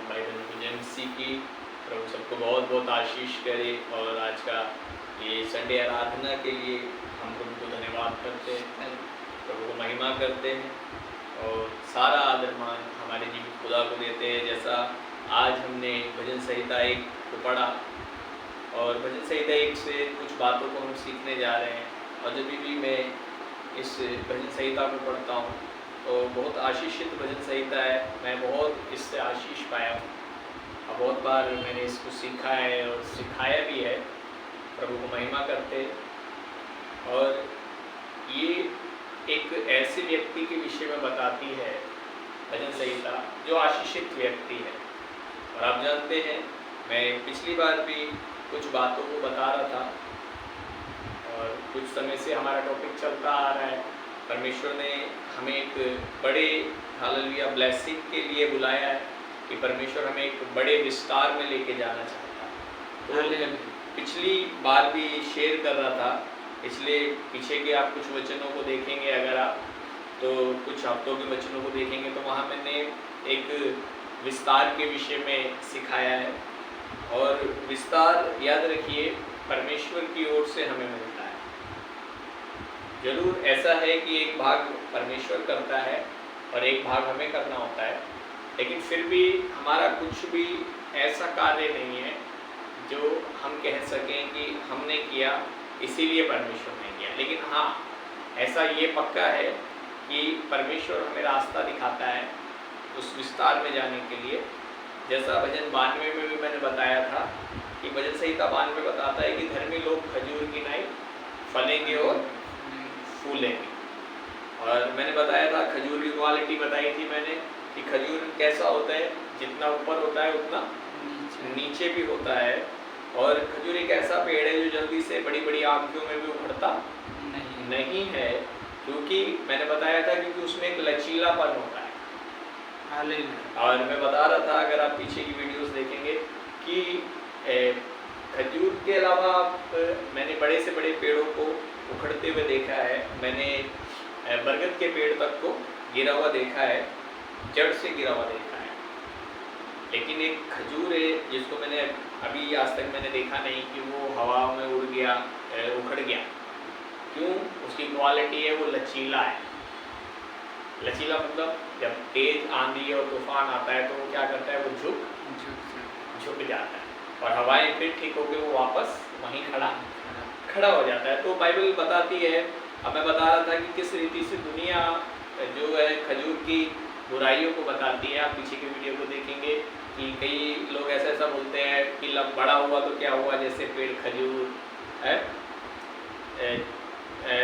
भाई बहनों को जय मसीह की। प्रभु सबको बहुत बहुत आशीष करे। और आज का ये संडे आराधना के लिए हम प्रभु को धन्यवाद करते हैं, प्रभु को महिमा करते हैं और सारा आदर मान हमारे जीवित खुदा को देते हैं। जैसा आज हमने भजन संहिता 1 को पढ़ा और भजन संहिता 1 से कुछ बातों को हम सीखने जा रहे हैं। और जब भी मैं इस भजन संहिता को पढ़ता हूँ तो बहुत आशीषित भजन संहिता है। मैं बहुत इससे आशीष पाया हूँ और बहुत बार मैंने इसको सीखा है और सिखाया भी है। प्रभु को महिमा करते। और ये एक ऐसे व्यक्ति के विषय में बताती है भजन संहिता जो आशीषित व्यक्ति है। और आप जानते हैं मैं पिछली बार भी कुछ बातों को बता रहा था और कुछ समय से हमारा टॉपिक चलता आ रहा है। परमेश्वर ने हमें एक बड़े हालेलुया ब्लेसिंग के लिए बुलाया है कि परमेश्वर हमें एक बड़े विस्तार में लेके जाना चाहता है। तो पिछली बार भी शेयर कर रहा था, इसलिए पीछे के आप कुछ वचनों को देखेंगे, अगर आप तो कुछ हफ्तों के वचनों को देखेंगे तो वहाँ मैंने एक विस्तार के विषय में सिखाया है। और विस्तार याद रखिए परमेश्वर की ओर से हमें मिलता है। जरूर ऐसा है कि एक भाग परमेश्वर करता है और एक भाग हमें करना होता है, लेकिन फिर भी हमारा कुछ भी ऐसा कार्य नहीं है जो हम कह सकें कि हमने किया इसीलिए परमेश्वर ने किया। लेकिन हाँ, ऐसा ये पक्का है कि परमेश्वर हमें रास्ता दिखाता है उस विस्तार में जाने के लिए। जैसा भजन 92 में भी मैंने बताया था कि भजन संहिता 92 बताता है कि धर्मी लोग खजूर की नाई फलेंगे और फूलेंगे। और मैंने बताया था खजूर की क्वालिटी बताई थी मैंने कि खजूर कैसा होता है, जितना ऊपर होता है उतना नीचे भी होता है। और खजूर एक ऐसा पेड़ है जो जल्दी से बड़ी बड़ी आंखों में भी उखड़ता नहीं है, क्योंकि मैंने बताया था क्योंकि उसमें एक लचीलापन होता है। और मैं बता रहा था, अगर आप पीछे की वीडियोस देखेंगे, कि खजूर के अलावा मैंने बड़े से बड़े पेड़ों को उखड़ते हुए देखा है। मैंने बरगद के पेड़ तक को गिरा हुआ देखा है, जड़ से गिरा हुआ देखा है। लेकिन एक खजूर है जिसको मैंने अभी आज तक मैंने देखा नहीं कि वो हवा में उड़ गया, उखड़ गया। क्यों? उसकी क्वालिटी है वो लचीला है। लचीला मतलब जब तेज आंधी और तूफान आता है तो वो क्या करता है, वो झुक जाता है और हवाएं फिर ठीक होकर वो वापस वहीं खड़ा हो जाता है। तो बाइबल बताती है, अब मैं बता रहा था कि किस रीति से दुनिया जो है खजूर की बुराइयों को बताती है। आप पीछे के वीडियो को देखेंगे कि कई लोग ऐसा बोलते हैं कि लब बड़ा हुआ तो क्या हुआ, जैसे पेड़ खजूर है,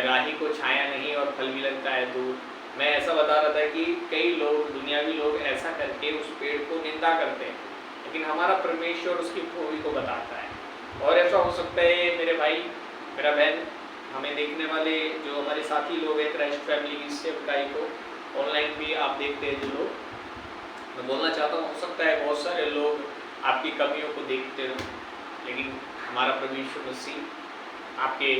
राही को छाया नहीं और फल भी लगता है दूर। मैं ऐसा बता रहा था कि कई लोग, दुनियावी लोग ऐसा करके उस पेड़ को निंदा करते हैं, लेकिन हमारा परमेश्वर उसकी खूबी को बताता है। और ऐसा हो सकता है मेरे भाई, मेरा बहन, हमें देखने वाले जो हमारे साथी लोग हैं क्राइस्ट फैमिली की सेवकाई को ऑनलाइन भी आप देखते हैं जो लोग, मैं बोलना चाहता हूँ, हो सकता है बहुत सारे लोग आपकी कमियों को देखते हो, लेकिन हमारा परमेश्वर मसीह आपके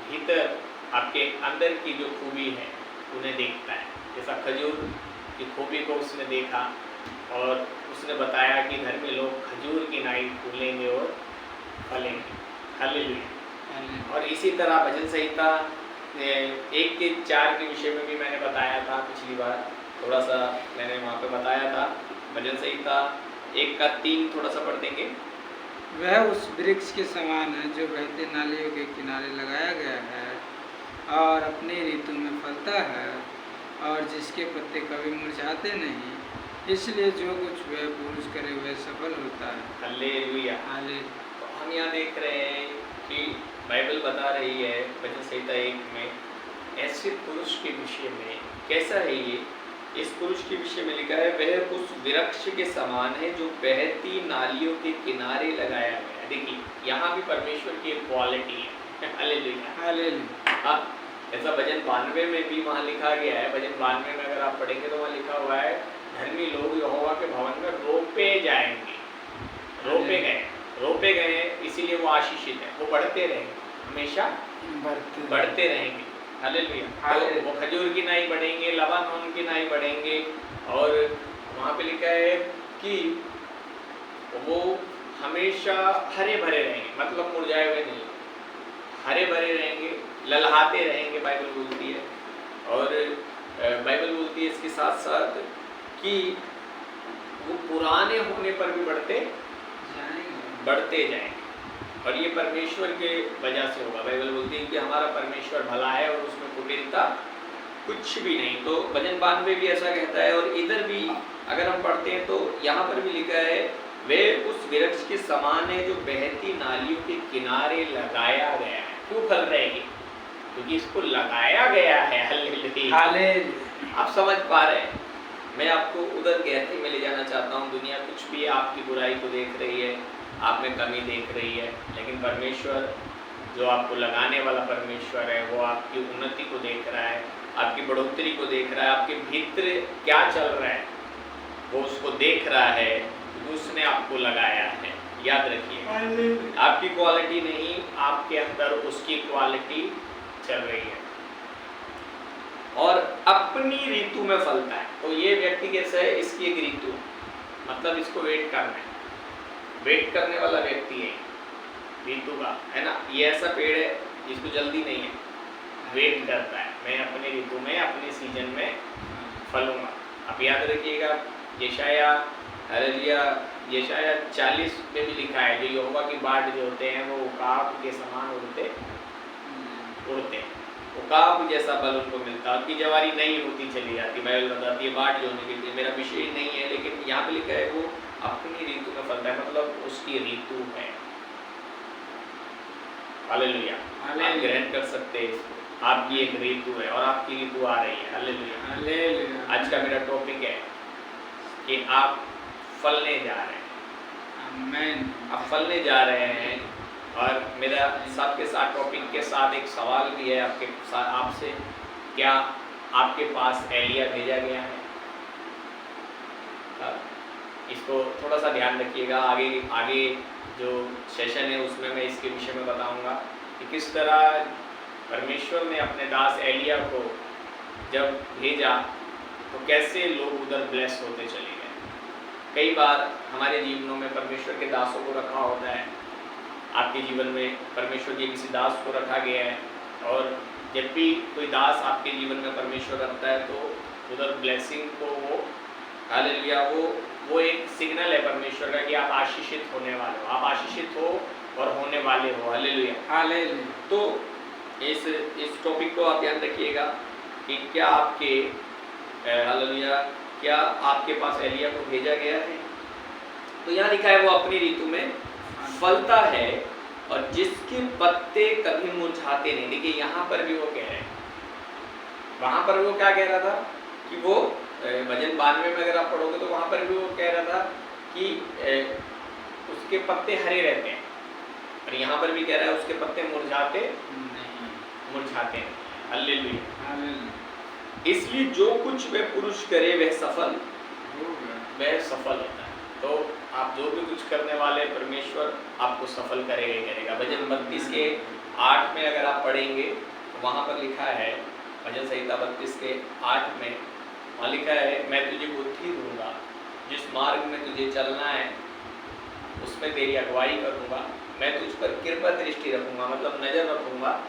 भीतर, आपके अंदर की जो खूबी है उन्हें देखता है। जैसा खजूर की खूबी को उसने देखा और उसने बताया कि धर्मी लोग खजूर की नाई फूलेंगे और फलेंगे। हालेलुया। और इसी तरह भजन संहिता 1 के 4 के विषय में भी मैंने बताया था पिछली बार, थोड़ा सा मैंने वहाँ पे बताया था। भजन संहिता 1 का 3 थोड़ा सा पढ़ देंगे। वह उस वृक्ष के समान है जो बहते नालियों के किनारे लगाया गया है और अपनी ऋतु में फलता है और जिसके पत्ते कभी मुरझाते नहीं, इसलिए जो कुछ वह पुरुष करे वह सफल होता है। हालेलुया। तो हम यहाँ देख रहे हैं कि बाइबल बता रही है भजन संहिता 1 में ऐसे पुरुष के विषय में, कैसा है ये, इस पुरुष के विषय में लिखा है, वह उस वृक्ष के समान है जो बहती नालियों के किनारे लगाया गया है। देखिए यहाँ भी परमेश्वर की एक क्वालिटी है। हालेलुया। हाँ, ऐसा भजन 92 में भी वहाँ लिखा गया है। भजन 92 में अगर आप पढ़ेंगे तो वहाँ लिखा हुआ है, धर्मी लोग यहोवा के भवन में रोपे जाएंगे। रोपे गए इसीलिए वो आशीषित है, वो बढ़ते रहेंगे, हमेशा बढ़ते रहेंगे। हालेलुया। तो वो खजूर की नाई बढ़ेंगे, लबानोन की नाई बढ़ेंगे। और वहाँ पे लिखा है कि वो हमेशा हरे भरे रहेंगे, मतलब मुरझाए हुए नहीं, हरे भरे रहेंगे, ललहाते रहेंगे, बाइबल बोलती है। और बाइबल बोलती है इसके साथ साथ कि वो पुराने होने पर भी बढ़ते जाएंगे, और ये परमेश्वर के वजह से होगा। बाइबल बोलती है कि हमारा परमेश्वर भला है और उसमें कुटिलता कुछ भी नहीं। तो भजन 92 भी ऐसा कहता है, और इधर भी अगर हम पढ़ते हैं तो यहाँ पर भी लिखा है, वे उस वृक्ष के समान है जो बहती नालियों के किनारे लगाया गया है। क्यों फल रहेगी? क्योंकि इसको लगाया गया है। हालेलुया। आप समझ पा रहे हैं? मैं आपको उधर गहराई में ले जाना चाहता हूँ। दुनिया कुछ भी आपकी बुराई को देख रही है, आप में कमी देख रही है, लेकिन परमेश्वर जो आपको लगाने वाला परमेश्वर है, वो आपकी उन्नति को देख रहा है, आपकी बढ़ोतरी को देख रहा है, आपके भीतर क्या चल रहा है वो उसको देख रहा है, उसने आपको लगाया है। याद रखिए, आपकी क्वालिटी नहीं, आपके अंदर उसकी क्वालिटी चल रही है, और अपनी ऋतु में फलता है। तो ये व्यक्ति कैसा है? इसकी एक ऋतु, मतलब इसको वेट करना है, वेट करने वाला व्यक्ति है ऋतु का, है ना। ये ऐसा पेड़ है जिसको जल्दी नहीं है, वेट करता है, मैं अपनी ऋतु में अपने सीजन में फलूंगा। अब याद रखिएगा, यशाया 40 में भी लिखा है, जो यहोवा की बाट जो होते हैं वो उकाब के समान उड़ते, उकाब जैसा बल उनको मिलता है, उनकी जवानी नहीं होती चली जाती। बाइबल बताती है बाट जो होने के लिए, मेरा विषय नहीं है, लेकिन यहाँ पे लिखा है वो अपनी ऋतु में फलता है, मतलब उसकी ऋतु है। हालेलुया। आप ग्रहण कर सकते हैं इसको, आपकी एक ऋतु है और आपकी ऋतु आ रही है। हालेलुया। आज का मेरा टॉपिक है कि आप फलने जा रहे हैं। आमीन। आप फलने जा रहे हैं, और मेरा सबके साथ टॉपिक के साथ एक सवाल भी है आपके साथ, आपसे, क्या आपके पास एलिया भेजा गया है? इसको थोड़ा सा ध्यान रखिएगा। आगे जो सेशन है उसमें मैं इसके विषय में बताऊंगा कि किस तरह परमेश्वर ने अपने दास एलिया को जब भेजा तो कैसे लोग उधर ब्लेस होते चले गए। कई बार हमारे जीवनों में परमेश्वर के दासों को रखा होता है, आपके जीवन में परमेश्वर के किसी दास को रखा गया है, और जब भी कोई दास आपके जीवन में परमेश्वर रखता है तो उधर ब्लेसिंग को वो, हालेलुया, वो एक सिग्नल है परमेश्वर का कि आप आशीषित होने वाले हो, आप आशीषित हो और होने वाले हो। Hallelujah, hallelujah. तो इस टॉपिक को आप ध्यान रखिएगा कि क्या आपके, हालेलुया, क्या आपके पास एलिया को भेजा गया है? तो यहाँ लिखा है वो अपनी ऋतु में फलता है और जिसके पत्ते कभी मुरझाते नहीं। देखिए यहाँ पर भी वो कह रहे हैं, वहां पर वो क्या कह रहा था कि वो भजन 92 में अगर आप पढ़ोगे तो वहां पर भी वो कह रहा था कि उसके पत्ते हरे रहते हैं, और यहाँ पर भी कह रहा है उसके पत्ते मुरझाते नहीं। हालेलुया। इसलिए जो कुछ वह पुरुष करे वह सफल होता है। तो आप जो भी कुछ करने वाले, परमेश्वर आपको सफल करेगा ही करेगा। भजन 32 के 8 में अगर आप पढ़ेंगे तो वहाँ पर लिखा है, भजन संहिता 32 के 8 में वहाँ लिखा है, मैं तुझे बुद्धि दूंगा, जिस मार्ग में तुझे चलना है उसमें तेरी अगुवाई करूँगा, मैं तुझ पर कृपा दृष्टि रखूँगा, मतलब नज़र रखूँगा,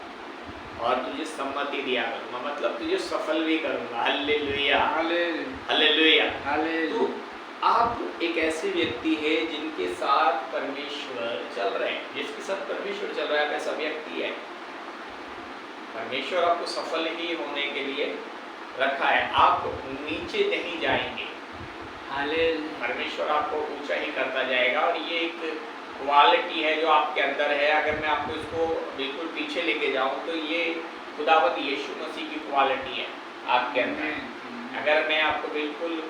और तुझे सम्मति दिया करूँगा, मतलब तुझे सफल भी करूँगा। Hallelujah, hallelujah. तो आप एक ऐसे व्यक्ति है जिनके साथ परमेश्वर चल रहे हैं, जिसके साथ परमेश्वर चल रहा है, ऐसा व्यक्ति है। परमेश्वर आपको सफल ही होने के लिए रखा है, आप नीचे नहीं जाएंगे। परमेश्वर आपको ऊंचा ही करता जाएगा, और ये एक क्वालिटी है जो आपके अंदर है। अगर मैं आपको इसको बिल्कुल पीछे लेके जाऊं तो ये खुदावत यीशु मसीह की क्वालिटी है आपके अंदर। अगर मैं आपको बिल्कुल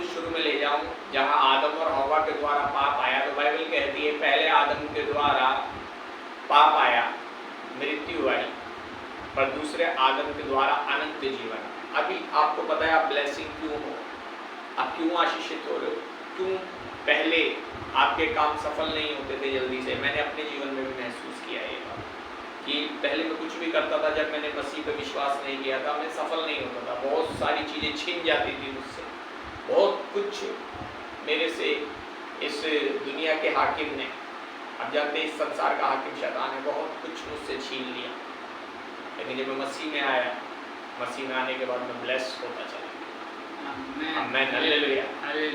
शुरू में ले जाऊं, जहां आदम और हव्वा के द्वारा पाप आया, तो बाइबल कहती है पहले आदम के द्वारा पाप आया, मृत्यु आई, पर दूसरे आदम के द्वारा अनंत जीवन। अभी आपको पता है आप ब्लेसिंग क्यों हो, आप क्यों आशीषित हो रहे हो, क्यों पहले आपके काम सफल नहीं होते थे जल्दी से। मैंने अपने जीवन में भी महसूस किया ये बात कि पहले मैं कुछ भी करता था, जब मैंने मसीह पर विश्वास नहीं किया था, मैं सफल नहीं होता था, बहुत सारी चीज़ें छिन जाती थी मुझसे, बहुत कुछ मेरे से इस दुनिया के हाकिम ने, अब जानते हैं इस संसार का हाकिम शैतान ने बहुत कुछ मुझसे छीन लिया, लेकिन जब मैं मसीह में आया, मसीह में आने के बाद मैं ब्लेस होता चला। आमीन, हालेलुया।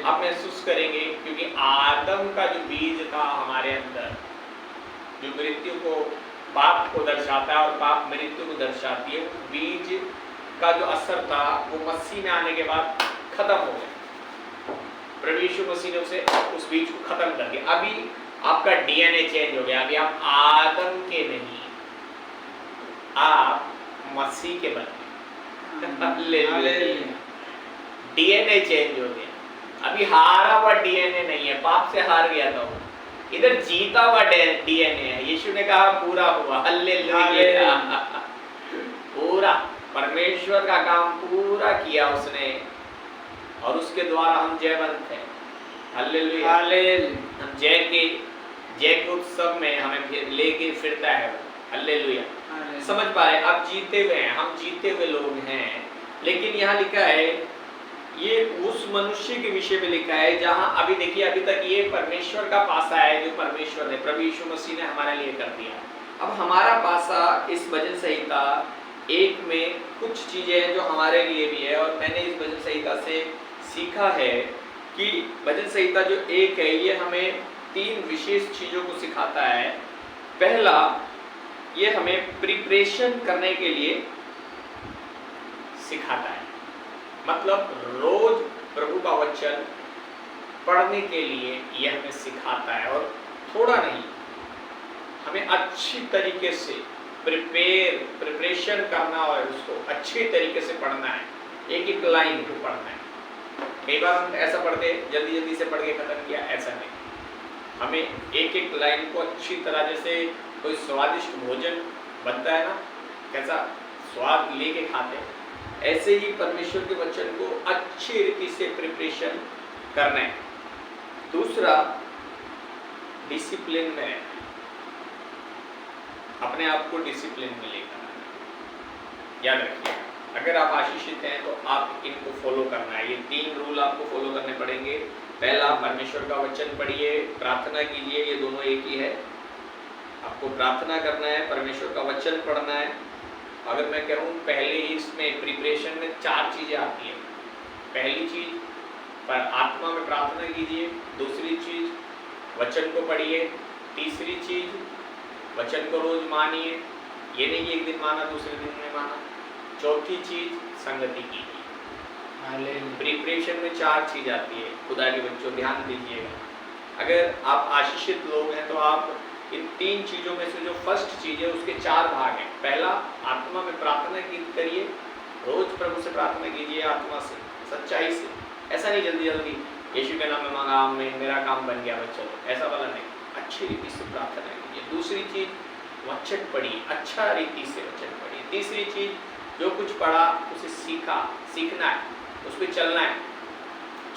आप महसूस करेंगे क्योंकि आदम का जो बीज था हमारे अंदर, जो मृत्यु को, पाप को दर्शाता है और पाप मृत्यु को दर्शाती है, वो बीज का जो असर था वो मसीह में आने के बाद खत्म हो गया। प्रभु यीशु मसीह ने उस बीज को खत्म कर दिया। अभी आपका डीएनए चेंज हो गया। अभी आप आदम के नहीं, आप मसीह के बने। डीएनए चेंज हो गया। अभी हारा हुआ डीएनए नहीं है, पाप से हार गया था वो, इधर जीता हुआ डीएनए है। यीशु ने कहा पूरा हुआ, हालेलुया। पूरा परमेश्वर का काम पूरा किया उसने, और उसके द्वारा हम जयवंत हैं। हालेलुया। हम जय के उत्सव में हमें लेके फिरता है वो। हालेलुया। समझ पा रहे, आप जीते हुए हैं, हम जीते हुए लोग हैं। लेकिन यहाँ लिखा है, ये उस मनुष्य के विषय में लिखा है जहां अभी देखिए, अभी तक ये परमेश्वर का पासा है जो परमेश्वर ने, प्रभु यीशु मसीह ने हमारे लिए कर दिया। अब हमारा पासा इस भजन संहिता एक में कुछ चीजें हैं जो हमारे लिए भी है, और मैंने इस भजन संहिता से सीखा है कि भजन संहिता जो एक है ये हमें 3 विशेष चीजों को सिखाता है। पहला, ये हमें प्रिपरेशन करने के लिए सिखाता है, मतलब रोज प्रभु का वचन पढ़ने के लिए यह हमें सिखाता है, और थोड़ा नहीं, हमें अच्छी तरीके से प्रिपरेशन करना और उसको अच्छे तरीके से पढ़ना है, एक एक लाइन को पढ़ना है। कई बार हम ऐसा पढ़ते, जल्दी जल्दी से पढ़ के खत्म किया, ऐसा नहीं। हमें एक एक लाइन को अच्छी तरह, जैसे कोई स्वादिष्ट भोजन बनता है ना, कैसा स्वाद लेके खाते हैं, ऐसे ही परमेश्वर के वचन को अच्छी रीति से प्रिपरेशन करना है। दूसरा, डिसिप्लिन में, अपने आप को डिसिप्लिन में लेकर आना। याद रखिए, अगर आप आशीषित हैं तो आप इनको फॉलो करना है। ये 3 रूल आपको फॉलो करने पड़ेंगे। पहला, परमेश्वर का वचन पढ़िए, प्रार्थना कीजिए, ये दोनों एक ही है। आपको प्रार्थना करना है, परमेश्वर का वचन पढ़ना है। अगर मैं कहूँ पहले ही इसमें प्रिपरेशन में 4 चीज़ें आती हैं। पहली चीज़, पर आत्मा में प्रार्थना कीजिए। दूसरी चीज़, वचन को पढ़िए। तीसरी चीज़, वचन को रोज मानिए, ये नहीं कि एक दिन माना दूसरे दिन नहीं माना। चौथी चीज़, संगति कीजिए। प्रिपरेशन में 4 चीज़ आती है। खुदा के बच्चों, ध्यान दीजिएगा, अगर आप आशीषित लोग हैं तो आप इन 3 चीज़ों में से जो फर्स्ट चीज़ है उसके 4 भाग हैं। पहला, आत्मा में प्रार्थना करिए, रोज प्रभु से प्रार्थना कीजिए, आत्मा से, सच्चाई से। ऐसा नहीं जल्दी जल्दी यीशु के नाम में मांगा, मेरा काम बन गया, बस चलो, ऐसा वाला नहीं। अच्छी रीति से प्रार्थना कीजिए। दूसरी चीज़, वचन पढ़िए, अच्छा रीति से वचन पढ़िए। तीसरी चीज़, जो कुछ पढ़ा उसे सीखना है, उस पर चलना है।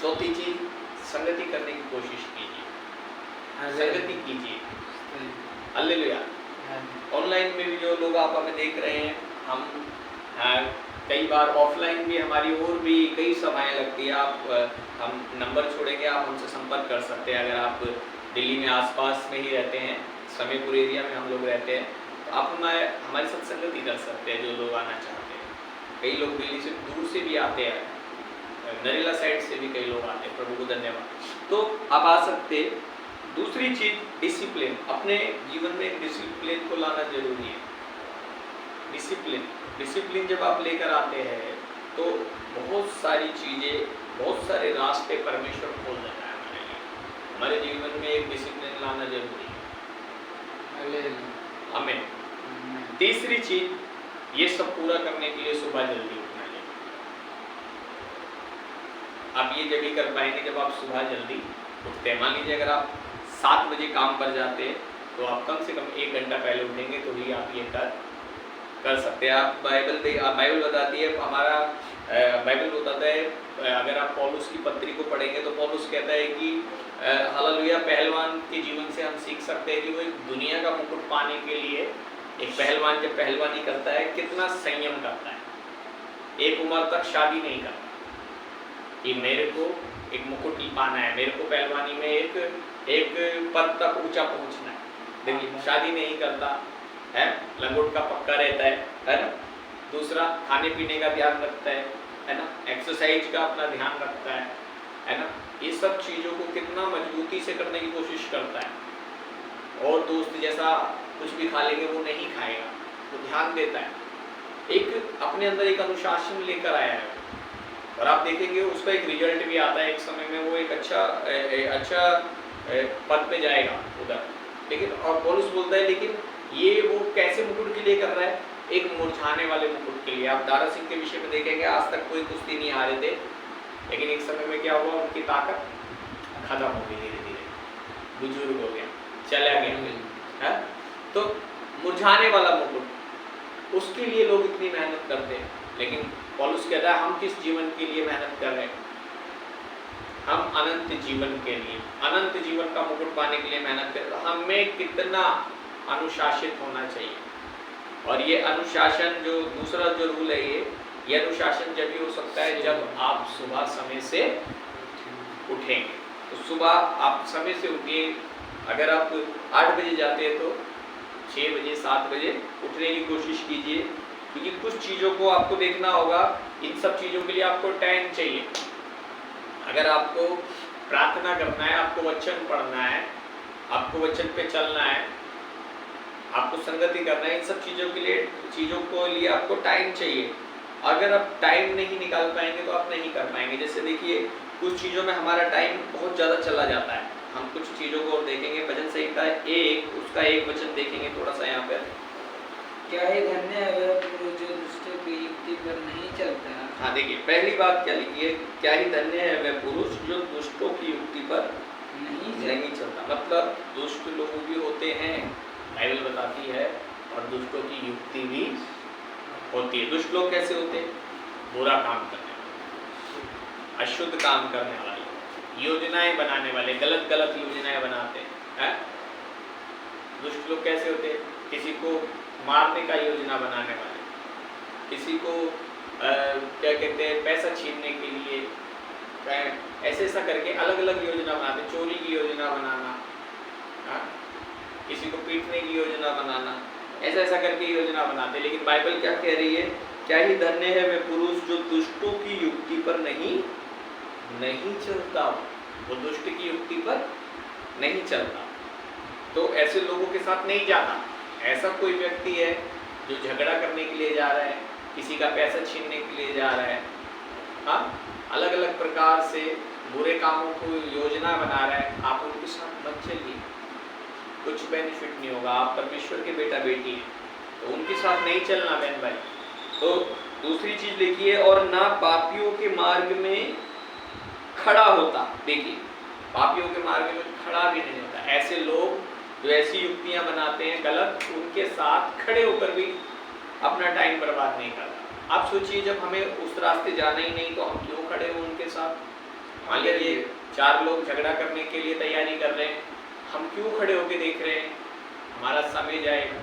चौथी चीज़, संगति करने की कोशिश कीजिए, संगति कीजिए। हालेलुया। ऑनलाइन में भी जो लोग आप हमें देख रहे हैं, हम कई बार ऑफलाइन भी हमारी और भी कई सभाएं लगती है। हम नंबर छोड़ेंगे, आप हमसे संपर्क कर सकते हैं। अगर आप दिल्ली में आसपास में ही रहते हैं, समीपुर एरिया में हम लोग रहते हैं, तो आप हमारे साथ संगति कर सकते हैं, जो लोग आना चाहते हैं। कई लोग दिल्ली से दूर से भी आते हैं, नरेला साइड से भी कई लोग आते हैं, प्रभु को धन्यवाद। तो आप आ सकते। दूसरी चीज़, डिसिप्लिन। अपने जीवन में डिसिप्लिन को लाना जरूरी है। डिसिप्लिन जब आप लेकर आते हैं तो बहुत सारी चीज़ें, बहुत सारे रास्ते परमेश्वर खोल देता है हमारे लिए। हमारे जीवन में एक डिसिप्लिन लाना जरूरी है। आमीन। तीसरी चीज़, ये सब पूरा करने के लिए सुबह जल्दी उठना चाहिए। आप ये जब ही कर पाएंगे जब आप सुबह जल्दी उठते हैं। मान लीजिए अगर आप 7 बजे काम पर जाते हैं तो आप कम से कम 1 घंटा पहले उठेंगे तो ही आप ये कर सकते हैं। आप बाइबल बताती है, हमारा बाइबल बताता है, अगर आप पौलुस की पत्री को पढ़ेंगे तो पौलुस कहता है कि हालेलुया, पहलवान के जीवन से हम सीख सकते हैं कि वो एक दुनिया का मुकुट पाने के लिए, एक पहलवान जब पहलवानी करता है कितना संयम करता है। एक उम्र तक शादी नहीं करता कि मेरे को एक मुकुट पाना है, मेरे को पहलवानी में एक पद तक ऊंचा पहुंचना है। देखिए शादी नहीं करता है, लंगोट का पक्का रहता है ना। दूसरा खाने पीने का ध्यान रखता है ना, एक्सरसाइज का अपना ध्यान रखता है ना। ये सब चीज़ों को कितना मजबूती से करने की कोशिश करता है। और दोस्त जैसा कुछ भी खा लेंगे वो नहीं खाएगा, वो ध्यान देता है, एक अपने अंदर एक अनुशासन लेकर आया है। और आप देखेंगे उसका एक रिजल्ट भी आता है, एक समय में वो एक अच्छा पद पे जाएगा उधर। लेकिन और पौलुस बोलता है लेकिन ये वो कैसे मुकुट के लिए कर रहा है, एक मुरझाने वाले मुकुट के लिए। आप दारा सिंह के विषय में देखेंगे आज तक कोई कुश्ती नहीं हारे थे, लेकिन एक समय में क्या हुआ, उनकी ताकत खत्म हो गई, धीरे धीरे बुजुर्ग हो गया, चला गया है। तो मुरझाने वाला मुकुट, उसके लिए लोग इतनी मेहनत करते हैं। लेकिन पौलुस कहता है हम किस जीवन के लिए मेहनत कर रहे हैं, हम अनंत जीवन के लिए, अनंत जीवन का मुकुट पाने के लिए मेहनत कर रहे हैं। हमें कितना अनुशासित होना चाहिए। और ये अनुशासन जो दूसरा जो रूल है, ये अनुशासन जब भी हो सकता है जब आप सुबह समय से उठेंगे। तो सुबह आप समय से उठिए, अगर आप 8 बजे जाते हैं तो 6 बजे 7 बजे उठने की कोशिश कीजिए, क्योंकि कुछ चीज़ों को आपको देखना होगा। इन सब चीज़ों के लिए आपको टाइम चाहिए। अगर आपको प्रार्थना करना है, आपको वचन पढ़ना है, आपको वचन पे चलना है, आपको संगति करना है, इन सब चीज़ों के लिए आपको टाइम चाहिए। अगर आप टाइम नहीं निकाल पाएंगे तो आप नहीं कर पाएंगे। जैसे देखिए कुछ चीज़ों में हमारा टाइम बहुत ज़्यादा चला जाता है। हम कुछ चीज़ों को और देखेंगे, भजन संहिता उसका एक वचन देखेंगे थोड़ा सा यहाँ पर। क्या ही धन्य है वह पुरुष जो दुष्टों की युक्ति पर नहीं चलता। हाँ देखिए पहली बात क्या लिखी है, क्या ही धन्य है वह पुरुष जो दुष्टों की युक्ति पर नहीं चलता। मतलब दुष्ट लोग भी होते हैं, बाइबल बताती है, और दुष्टों की युक्ति भी होती है। दुष्ट लोग कैसे होते हैं, बुरा काम करने वाले, अशुद्ध काम करने वाले, योजनाएं बनाने वाले, गलत गलत योजनाएं बनाते हैं। दुष्ट लोग कैसे होते हैं, किसी को मारने का योजना बनाने वाले, किसी को क्या कहते हैं पैसा छीनने के लिए, ऐसे ऐसा करके अलग अलग योजना बनाते, चोरी की योजना बनाना, किसी को पीटने की योजना बनाना, ऐसा ऐसा करके योजना बनाते। लेकिन बाइबल क्या कह रही है, क्या ही धन्य है वह पुरुष जो दुष्टों की युक्ति पर नहीं चलता, वो दुष्ट की युक्ति पर नहीं चलता। तो ऐसे लोगों के साथ नहीं जाता। ऐसा कोई व्यक्ति है जो झगड़ा करने के लिए जा रहा है, किसी का पैसा छीनने के लिए जा रहा है, हाँ अलग अलग प्रकार से बुरे कामों को योजना बना रहा है, आप उनके साथ मत चलिए, कुछ बेनिफिट नहीं होगा। आप परमेश्वर के बेटा बेटी हैं तो उनके साथ नहीं चलना बहन भाई। तो दूसरी चीज देखिए, और ना पापियों के मार्ग में खड़ा होता। देखिए पापियों के मार्ग में खड़ा भी नहीं होता। ऐसे लोग जो ऐसी युक्तियां बनाते हैं गलत, उनके साथ खड़े होकर भी अपना टाइम बर्बाद नहीं करता। आप सोचिए जब हमें उस रास्ते जाना ही नहीं तो हम क्यों खड़े हो उनके साथ। मान लीजिए 4 लोग झगड़ा करने के लिए तैयारी कर रहे हैं, हम क्यों खड़े होकर देख रहे हैं, हमारा समय जाएगा।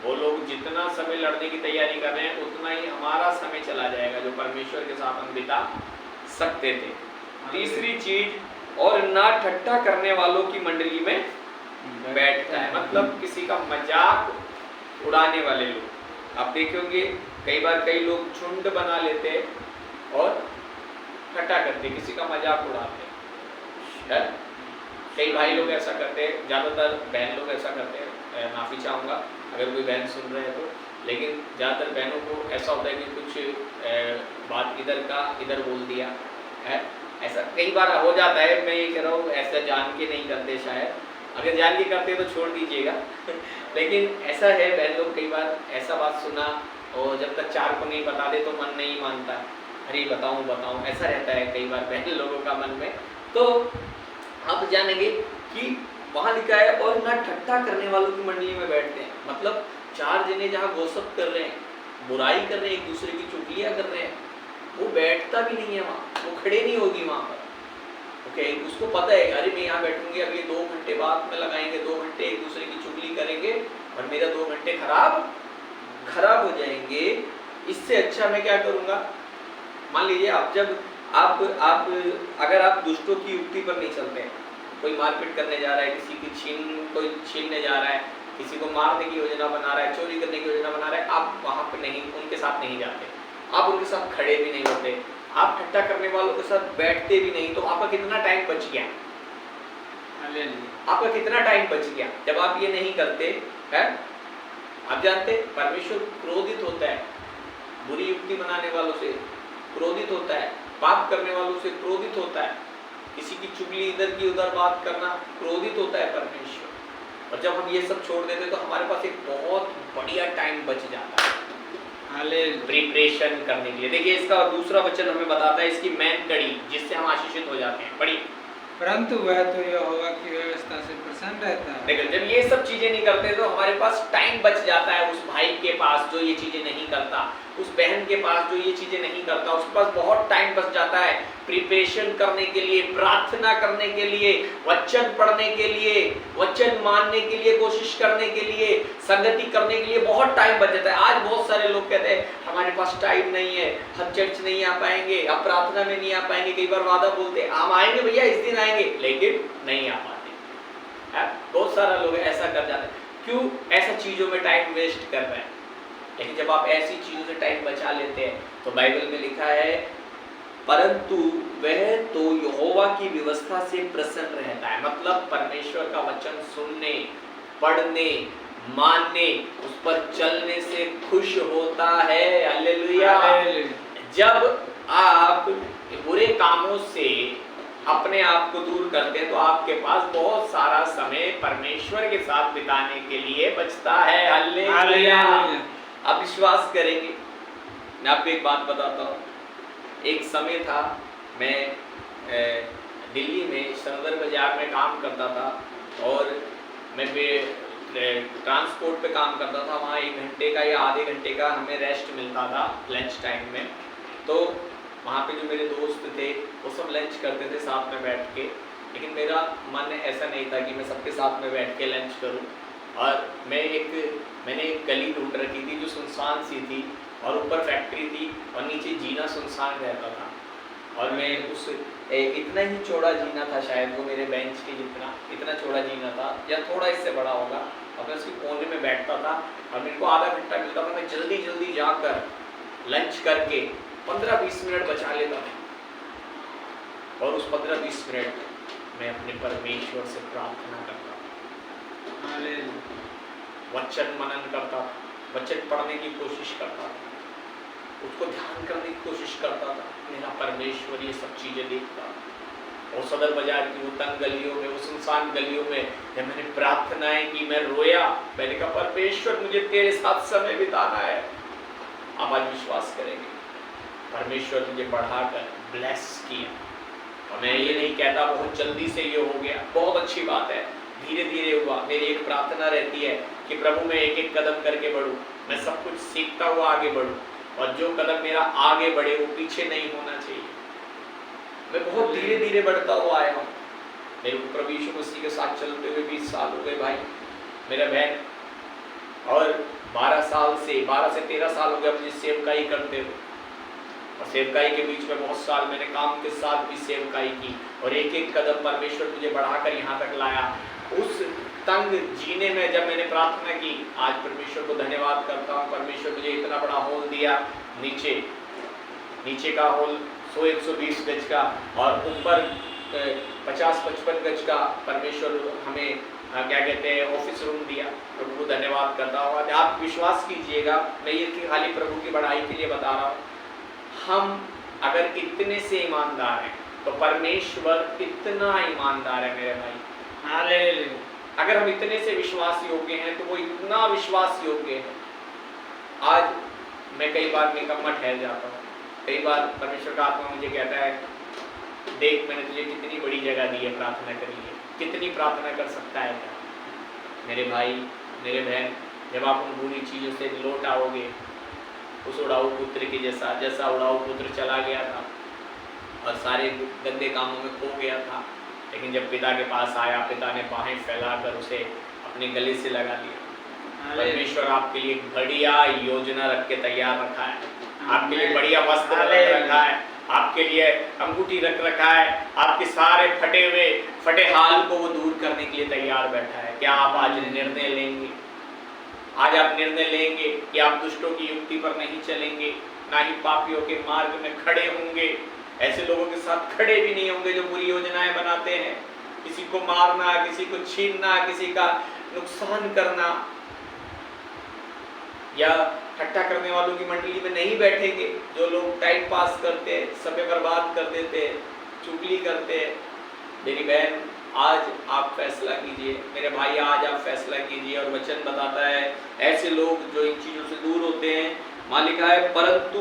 वो लोग जितना समय लड़ने की तैयारी कर रहे हैं उतना ही हमारा समय चला जाएगा जो परमेश्वर के साथ हम बिता सकते थे। तीसरी चीज, और ना ठट्ठा करने वालों की मंडली में बैठता है। मतलब किसी का मजाक उड़ाने वाले लोग। आप देखेंगे कई बार कई लोग झुंड बना लेते और ठट्ठा करते, किसी का मजाक उड़ाते हैं। कई भाई लोग ऐसा करते हैं, ज़्यादातर बहन लोग ऐसा करते हैं। माफ़ी चाहूँगा अगर कोई बहन सुन रहे हैं तो, लेकिन ज़्यादातर बहनों को ऐसा होता है कि कुछ बात इधर का इधर बोल दिया है। ऐसा कई बार हो जाता है। मैं ये कह रहा हूँ ऐसा जान के नहीं करते शायद, अगर जान के करते तो छोड़ दीजिएगा लेकिन ऐसा है बहन लोग कई बार ऐसा बात सुना और जब तक 4 को नहीं बता दे तो मन नहीं मानता, अरे बताऊँ ऐसा रहता है कई बार बहन लोगों का मन में। तो आप जानेंगे कि वहाँ लिखा है और ना ठट्ठा करने वालों की मंडली में बैठते हैं। मतलब 4 जने जहाँ गोसप कर रहे हैं, बुराई कर रहे हैं, एक दूसरे की चुगलियाँ कर रहे हैं, वो बैठता भी नहीं है वहाँ, वो खड़े नहीं होगी वहाँ पर। ओके, उसको पता है अरे मैं यहाँ बैठूंगी, अब ये 2 घंटे बाद में लगाएंगे, 2 घंटे एक दूसरे की चुगली करेंगे और मेरा 2 घंटे खराब हो जाएंगे। इससे अच्छा मैं क्या करूँगा, मान लीजिए आप जब आप अगर आप दुष्टों की युक्ति पर नहीं चलते हैं, कोई मारपीट करने जा रहा है, किसी की कोई छीनने जा रहा है, किसी को मारने की योजना बना रहा है, चोरी करने की योजना बना रहा है, आप वहाँ पे नहीं, उनके साथ नहीं जाते, आप उनके साथ खड़े भी नहीं होते, आप ठट्टा करने वालों के साथ बैठते भी नहीं, तो आपका कितना टाइम बच गया? आपका कितना टाइम बच गया जब आप ये नहीं करते हैं? आप जानते परमेश्वर क्रोधित होता है, बुरी युक्ति बनाने वालों से क्रोधित होता है, पाप करने वालों से क्रोधित होता है, किसी की चुगली इधर की उधर बात करना क्रोधित होता है परमेश्वर। और जब हम ये सब छोड़ देते तो हमारे पास एक बहुत बढ़िया टाइम बच जाता है प्रिपरेशन करने के लिए। देखिए इसका दूसरा वचन हमें बताता है इसकी मेन कड़ी जिससे हम आशीषित हो जाते हैं। बड़ी परंतु वह तो यहोवा की व्यवस्था से प्रसन्न रहता है। लेकिन जब ये सब चीजें नहीं करते तो हमारे पास टाइम बच जाता है उस भाई के पास जो ये चीजें नहीं करता, उस बहन के पास जो ये चीजें नहीं करता, उसके पास बहुत टाइम बच जाता है प्रिपरेशन करने के लिए, प्रार्थना करने के लिए, वचन पढ़ने के लिए, वचन मानने के लिए, कोशिश करने के लिए, संगति करने के लिए बहुत टाइम बच जाता है। आज बहुत सारे लोग कहते हैं हमारे पास टाइम नहीं है, हम चर्च नहीं आ पाएंगे, अब प्रार्थना में नहीं आ पाएंगे, कई बार वादा बोलते हम आएंगे भैया इस दिन आएंगे, लेकिन नहीं आ पाते। बहुत सारा लोग ऐसा कर जाते हैं, क्यों? ऐसा चीजों में टाइम वेस्ट कर रहे हैं। लेकिन जब आप ऐसी चीजों से टाइम बचा लेते हैं तो बाइबल में लिखा है परंतु वह तो यहोवा की व्यवस्था से प्रसन्न रहता है, मतलब परमेश्वर का वचन सुनने, पढ़ने, मानने, उस पर चलने से खुश होता है। हालेलुया। जब आप बुरे कामों से अपने आप को दूर करते हैं तो आपके पास बहुत सारा समय परमेश्वर के साथ बिताने के लिए बचता है। हालेलुया। आप विश्वास करेंगे, मैं आपको एक बात बताता हूँ। एक समय था, मैं दिल्ली में सदर बाजार में काम करता था और मैं ट्रांसपोर्ट पे काम करता था। वहाँ 1 घंटे का या आधे घंटे का हमें रेस्ट मिलता था लंच टाइम में। तो वहाँ पे जो मेरे दोस्त थे वो सब लंच करते थे साथ में बैठ के, लेकिन मेरा मन ऐसा नहीं था कि मैं सबके साथ में बैठ के लंच करूँ। और मैंने एक गली ढूंढ रखी थी जो सुनसान सी थी और ऊपर फैक्ट्री थी और नीचे जीना सुनसान रहता था। और मैं उस इतना ही चौड़ा जीना था, शायद वो मेरे बेंच के जितना, इतना चौड़ा जीना था या थोड़ा इससे बड़ा होगा। और मैं उसके कोने में बैठता था और मेरे को आधा घंटा मिलता था, मैं जल्दी जल्दी जाकर लंच करके 15-20 मिनट बचा लेता था और उस 15-20 मिनट मैं अपने परमेश्वर से प्रार्थना करता था, वचन मनन करता था, वचन पढ़ने की कोशिश करता था, उसको ध्यान करने की कोशिश करता था। मेरा परमेश्वर ये सब चीजें देखता। और सदर बाजार की वो तंग गलियों में, वो सुनसान गलियों में जब मैंने प्रार्थनाएं की, मैं रोया, मैंने कहा परमेश्वर मुझे तेरे साथ समय बिताना है। आप आज विश्वास करेंगे परमेश्वर मुझे बढ़ाकर ब्लेस किया। और मैं ये नहीं कहता बहुत जल्दी से ये हो गया, बहुत अच्छी बात है, धीरे धीरे हुआ। मेरी एक प्रार्थना रहती है कि प्रभु मैं एक एक कदम करके बढ़ूं, मैं सब कुछ सीखता हुआ आगे बढ़ूं और जो कदम मेरा आगे बढ़े वो पीछे नहीं होना चाहिए। मैं बहुत धीरे धीरे बढ़ता हुआ आया हूँ। मेरे प्रभु यीशु मसीह के साथ चलते हुए 20 साल हो गए भाई, मेरा बहन, और 12 से 13 साल हो गए अपनी सेवकाई करते हुए। और सेवकाई के बीच में बहुत साल मैंने काम के साथ भी सेवकाई की और एक एक कदम परमेश्वर मुझे बढ़ाकर यहाँ तक लाया। उस तंग जीने में जब मैंने प्रार्थना की, आज परमेश्वर को धन्यवाद करता हूँ, परमेश्वर मुझे इतना बड़ा हॉल दिया, नीचे का हॉल 100-120 गज का और ऊपर 50-55 गज का परमेश्वर हमें क्या कहते हैं ऑफिस रूम दिया। प्रभु को धन्यवाद करता हूँ। आप विश्वास कीजिएगा, मैं ये खाली प्रभु की बढ़ाई के लिए बता रहा हूँ। हम अगर इतने से ईमानदार हैं तो परमेश्वर इतना ईमानदार है मेरे भाई। हालेलुया। अगर हम इतने से विश्वास योग्य हैं तो वो इतना विश्वास योग्य है। आज मैं कई बार निकम्मा ठहर जाता हूँ, कई बार परमेश्वर का आत्मा मुझे कहता है देख मैंने तुझे कितनी बड़ी जगह दी है प्रार्थना के लिए, कितनी प्रार्थना कर सकता है क्या? मेरे भाई मेरे बहन, जब आप उन बुरी चीज़ों से लौट आओगे उस उड़ाऊ पुत्र की जैसा उड़ाऊ पुत्र चला गया था और सारे गंदे कामों में खो गया था, लेकिन जब पिता के पास आया, पिता ने बाहें फैलाकर उसे अपने गले से लगा लिया। परमेश्वर आपके लिए बढ़िया योजना रख के तैयार रखा है, आपके लिए बढ़िया वस्त्र रखा है, आपके लिए अंगूठी रख रखा है, आपके सारे फटे हाल को वो दूर करने के लिए तैयार बैठा है। क्या आप आज निर्णय लेंगे? आज आप निर्णय लेंगे कि आप दुष्टों की युक्ति पर नहीं चलेंगे, ना ही पापियों के मार्ग में खड़े होंगे, ऐसे लोगों के साथ खड़े भी नहीं होंगे जो बुरी योजनाएं बनाते हैं, किसी को मारना, किसी को छीनना, किसी का नुकसान करना, या ठट्टा करने वालों की मंडली में नहीं बैठेंगे, जो लोग टाइम पास करते हैं, समय बर्बाद कर देते हैं, चुगली करते हैं। मेरी बहन, आज आप फैसला कीजिए, मेरे भाई आज आप फैसला कीजिए। और वचन बताता है ऐसे लोग जो इन चीज़ों से दूर होते हैं, वहाँ लिखा है परंतु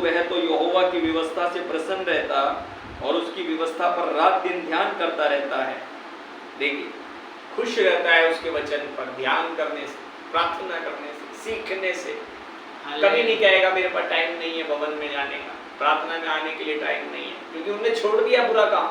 वह तो यहोवा की व्यवस्था से प्रसन्न रहता और उसकी व्यवस्था पर रात दिन ध्यान करता रहता है। देखिए, खुश रहता है उसके वचन पर ध्यान करने से, प्रार्थना करने से, सीखने से। कभी नहीं कहेगा मेरे पास टाइम नहीं है भवन में जाने का, प्रार्थना में आने के लिए टाइम नहीं है, क्योंकि उन्होंने छोड़ दिया बुरा काम।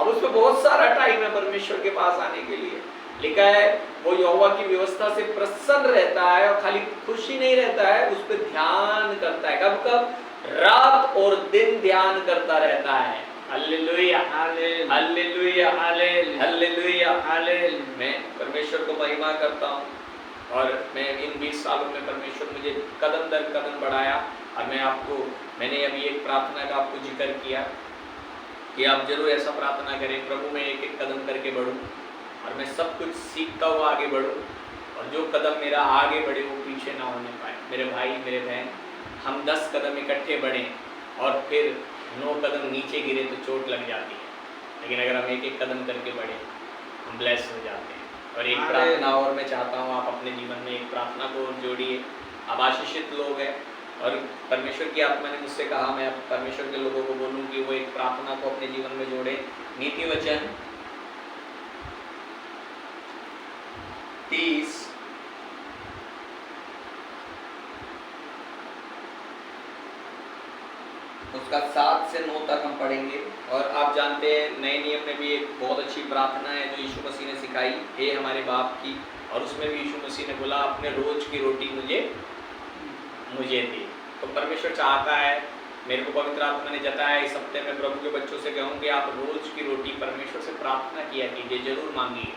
अब उसमें बहुत सारा टाइम है परमेश्वर के पास आने के लिए। लिखा है वो यहोवा की व्यवस्था से प्रसन्न रहता है, और खाली खुशी नहीं रहता है, उस पर ध्यान करता है। कब कब? रात और दिन ध्यान करता रहता है। Hallelujah, hallelujah, hallelujah, hallelujah. मैं परमेश्वर को महिमा करता हूँ, और मैं इन 20 सालों में परमेश्वर मुझे कदम दर कदम बढ़ाया। और मैंने अभी एक प्रार्थना का आपको जिक्र किया कि आप जरूर ऐसा प्रार्थना करें, प्रभु मैं एक एक कदम करके बढ़ूं और मैं सब कुछ सीखता हुआ आगे बढ़ूं, और जो कदम मेरा आगे बढ़े वो पीछे ना होने पाए। मेरे भाई, मेरे बहन, हम 10 कदम इकट्ठे बढ़ें और फिर 9 कदम नीचे गिरे तो चोट लग जाती है, लेकिन अगर हम एक एक कदम करके बढ़े हम ब्लेस हो जाते हैं। और एक प्रार्थना और मैं चाहता हूँ आप अपने जीवन में एक प्रार्थना को जोड़िए। आप आशीषित लोग हैं, और परमेश्वर की आत्मा ने मुझसे कहा मैं परमेश्वर के लोगों को बोलूं कि वो एक प्रार्थना को अपने जीवन में जोड़े। नीति वचन 30 उसका 7 से 9 तक हम पढ़ेंगे। और आप जानते हैं नए नियम में भी एक बहुत अच्छी प्रार्थना है जो यीशु मसीह ने सिखाई, हे हमारे बाप की, और उसमें भी यीशु मसीह ने बोला अपने रोज की रोटी मुझे दे। तो परमेश्वर चाहता है, मेरे को पवित्र आत्मा ने जताया इस हफ्ते में प्रभु के बच्चों से कहूँ कि आप रोज की रोटी परमेश्वर से प्रार्थना किया कीजिए, जरूर मांगिए।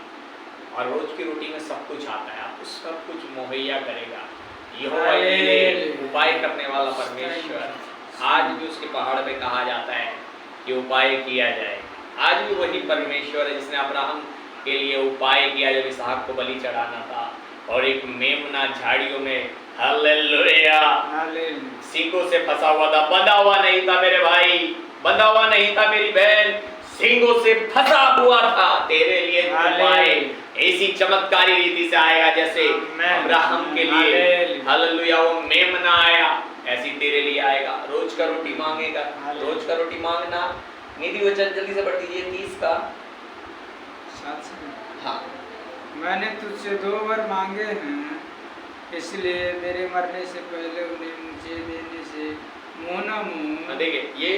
और रोज की रोटी में सब कुछ आता है, आपको सब कुछ मुहैया करेगा। यहोवा उपाय करने वाला परमेश्वर, आज भी उसके पहाड़ पे कहा जाता है कि उपाय किया जाए। आज भी वही परमेश्वर है जिसने अब्राहम के लिए उपाय किया जब इसहाक को बलि चढ़ाना था, और एक मेमना झाड़ियों में, हालेलुया, सींगों से फंसा हुआ था, बंधा हुआ नहीं था मेरे भाई, बंधा हुआ नहीं था मेरी बहन, सींगों से फंसा हुआ था। तेरे लिए उपाय ऐसी चमत्कारी रीति से आएगा जैसे अब्राहम के लिए हालेलुया वो मेमना आया, ऐसी तेरे लिए आएगा। रोज का रोटी मांगेगा, रोज का रोटी मांगना। नीति वचन जल्दी से पढ़ दीजिए 30 का 7 से। हाँ, मैंने तुझसे 2 बार मांगे हैं, इसलिए मेरे मरने से पहले उन्हें मुझे देने से मुँह न मुँह। देखिए ये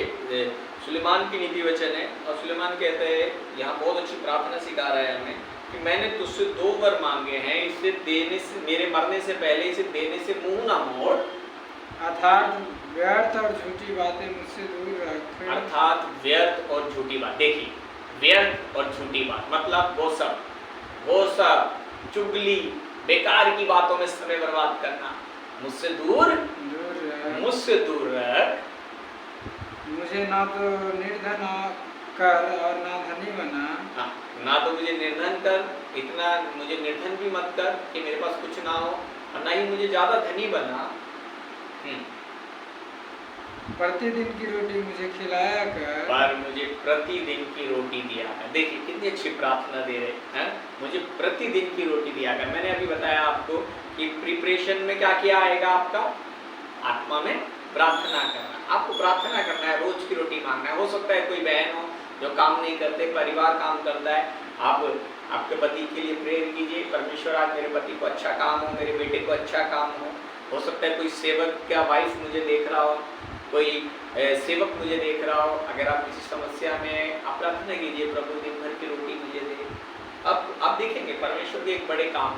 सुलेमान की नीति वचन है, और सुलेमान कहते हैं यहाँ बहुत अच्छी प्रार्थना सिखा रहा है हमें कि मैंने तुझसे 2 बार मांगे हैं, इसे देने से, मेरे मरने से पहले इसे देने से मुँह ना मोड़। अर्थात व्यर्थ और झूठी बातें मुझसे दूर रख। अर्थात व्यर्थ और झूठी बात। देखिए व्यर्थ और झूठी बात मतलब वो सब चुगली, बेकार की बातों में समय बर्बाद करना, मुझसे दूर रख। मुझे ना तो निर्धन कर और ना धनी बना। हाँ, ना तो मुझे निर्धन कर, इतना मुझे निर्धन भी मत कर कि मेरे पास कुछ ना हो, और ना ही मुझे ज्यादा धनी बना। प्रतिदिन की रोटी मुझे खिलाया कर, पर मुझे प्रतिदिन की रोटी दिया कर। देखिए कितनी अच्छी प्रार्थना दे रहे हैं, मुझे प्रतिदिन की रोटी दिया कर। मैंने अभी बताया आपको कि प्रिपरेशन में क्या किया आएगा, आपका आत्मा में प्रार्थना करना। आपको प्रार्थना करना है, रोज की रोटी मांगना है। हो सकता है कोई बहन हो जो काम नहीं करते, परिवार काम करता है, आप आपके पति के लिए प्रेयर कीजिए, परमेश्वर आज मेरे पति को अच्छा काम हो, मेरे बेटे को अच्छा काम हो सकता है कोई सेवक का वाइफ मुझे देख रहा हो, कोई सेवक मुझे देख रहा हो। अगर आप किसी समस्या में आप प्रार्थना कीजिए, प्रभु दिन भर की रोटी मुझे दे। अब आप देखेंगे परमेश्वर के एक बड़े काम,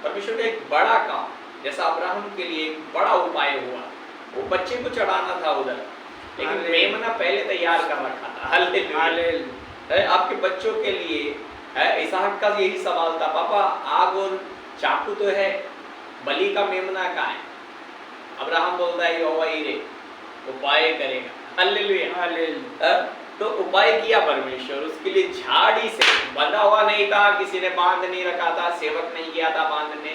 परमेश्वर का एक बड़ा काम, जैसा अब्राहम के लिए एक बड़ा उपाय हुआ, वो बच्चे को चढ़ाना था उधर, लेकिन हालेलुया। मेमना पहले तैयार कर रखा था। हालेलुया। हालेलुया। आपके बच्चों के लिए इसहाक का यही सवाल था, पापा आग और चाकू तो है, बलि का मेमना कहाँ है? अब्राहम बोलता है यहोवा यीरे उपाय करेगा। हालेलुया। हालेलुया। तो उपाय किया परमेश्वर, उसके लिए झाड़ी से बंधा हुआ नहीं था, किसी ने बांध नहीं रखा था, सेवक नहीं किया था बांधने,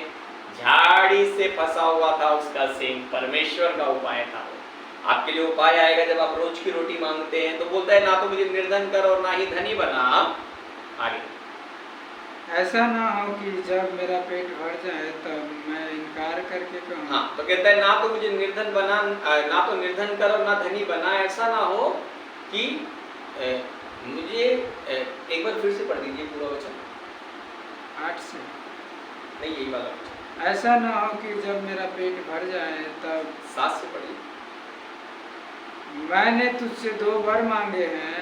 झाड़ी से फंसा हुआ था उसका सींग, परमेश्वर का उपाय था वो। आपके लिए उपाय आएगा जब आप रोज की रोटी मांगते हैं, तो बोलता है ना तो मुझे निर्धन कर और ना ही धनी बना। आगे ऐसा ना हो कि जब मेरा पेट भर जाए तब मैं इनकार करके कहूँ। हाँ, तो कहता है ना तो मुझे निर्धन बना, ना तो निर्धन कर और ना धनी बना। ऐसा ना हो कि मुझे एक बार फिर से पढ़ दीजिए पूरा वचन। 8 से नहीं, यही वाला वचन। ऐसा ना हो कि जब मेरा पेट भर जाए तब 7 से पढ़िए। मैंने तुझसे 2 वर मांगे हैं,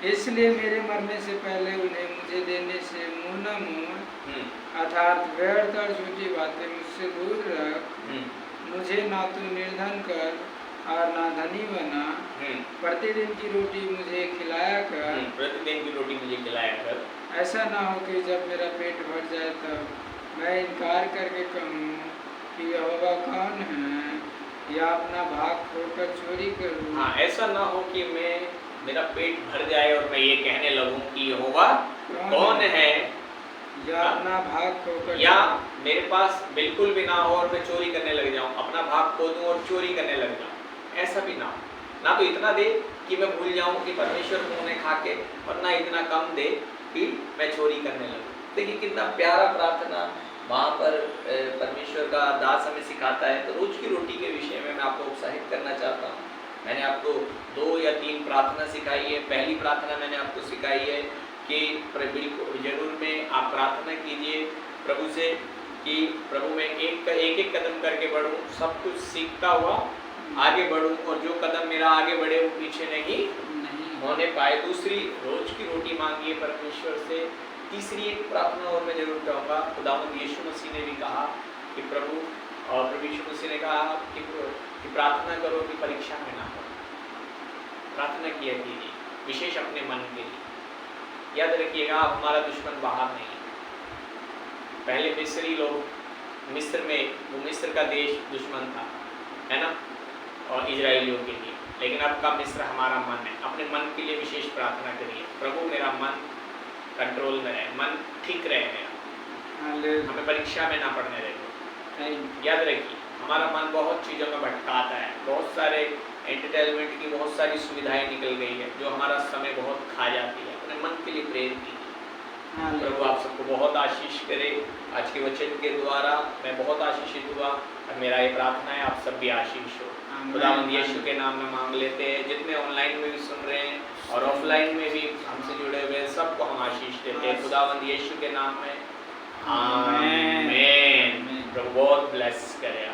इसलिए मेरे मरने से पहले उन्हें मुझे देने से मुंह न मोड़, अर्थात व्यर्थ और झूठी बातें मुझसे दूर रख। मुझे ना तू निर्धन कर और ना धनी बना, प्रतिदिन की रोटी मुझे खिलाया कर। प्रतिदिन की रोटी मुझे खिलाया कर। ऐसा ना हो कि जब मेरा पेट भर जाए तब मैं इनकार करके कहूँ कि यहोवा कौन है, या अपना भाग खोकर चोरी करूँ। हाँ, ऐसा ना हो कि मेरा पेट भर जाए और मैं ये कहने लगूं कि यहोवा कौन है, या अपना भाग खोकर, या मेरे पास बिल्कुल भी ना हो और मैं चोरी करने लग जाऊं, अपना भाग खो दूं और चोरी करने लग जाऊं। ऐसा भी ना हो। ना तो इतना दे कि मैं भूल जाऊं कि परमेश्वर मुंह ने खा के, और ना इतना कम दे कि मैं चोरी करने लगूं। देखिए कितना प्यारा प्रार्थना वहाँ पर परमेश्वर का दास हमें सिखाता है। तो रोज की रोटी के विषय में मैं आपको उत्साहित करना चाहता हूँ। मैंने आपको 2 या 3 प्रार्थना सिखाई है। पहली प्रार्थना मैंने आपको सिखाई है कि बिल्कुल जरूर में आप प्रार्थना कीजिए प्रभु से कि प्रभु मैं एक कदम करके बढ़ूँ, सब कुछ सीखता हुआ आगे बढ़ूँ, और जो कदम मेरा आगे बढ़े वो पीछे नहीं होने पाए। दूसरी, रोज की रोटी मांगिए परमेश्वर से। तीसरी एक प्रार्थना और मैं जरूर कहूँगा, खुदावंद यीशु मसीह ने भी कहा कि प्रभु यीशु मसीह ने कहा कि प्रार्थना करो कि परीक्षा में ना हो। प्रार्थना किया कीजिए, विशेष अपने मन के लिए। याद रखिएगा, हमारा दुश्मन बाहर नहीं है। पहले मिस्री लोग, मिस्र में, वो मिस्र का देश दुश्मन था, है ना, और इजराइलियों के लिए। लेकिन अब का मिस्र हमारा मन है। अपने मन के लिए विशेष प्रार्थना करिए, प्रभु मेरा मन कंट्रोल में रहे, मन ठीक रहे मेरा, हमें परीक्षा में ना पड़ने रहे। याद रखिए, हमारा मन बहुत चीज़ों में भटकाता है। बहुत सारे एंटरटेनमेंट की बहुत सारी सुविधाएं निकल गई है जो हमारा समय बहुत खा जाती है। अपने मन के लिए प्रेरित कीजिए। प्रभु आप सबको बहुत आशीष करे। आज के वचन के द्वारा मैं बहुत आशीषित हुआ, और मेरा ये प्रार्थना है आप सब भी आशीष हो। खुदावंद यीशु के नाम में मांग लेते हैं। जितने ऑनलाइन में भी सुन रहे हैं और ऑफलाइन में भी हमसे जुड़े हुए हैं, सबको हम आशीष देते हैं खुदावंद यीशु के नाम में। आमीन। प्रभु बहुत ब्लेस करे।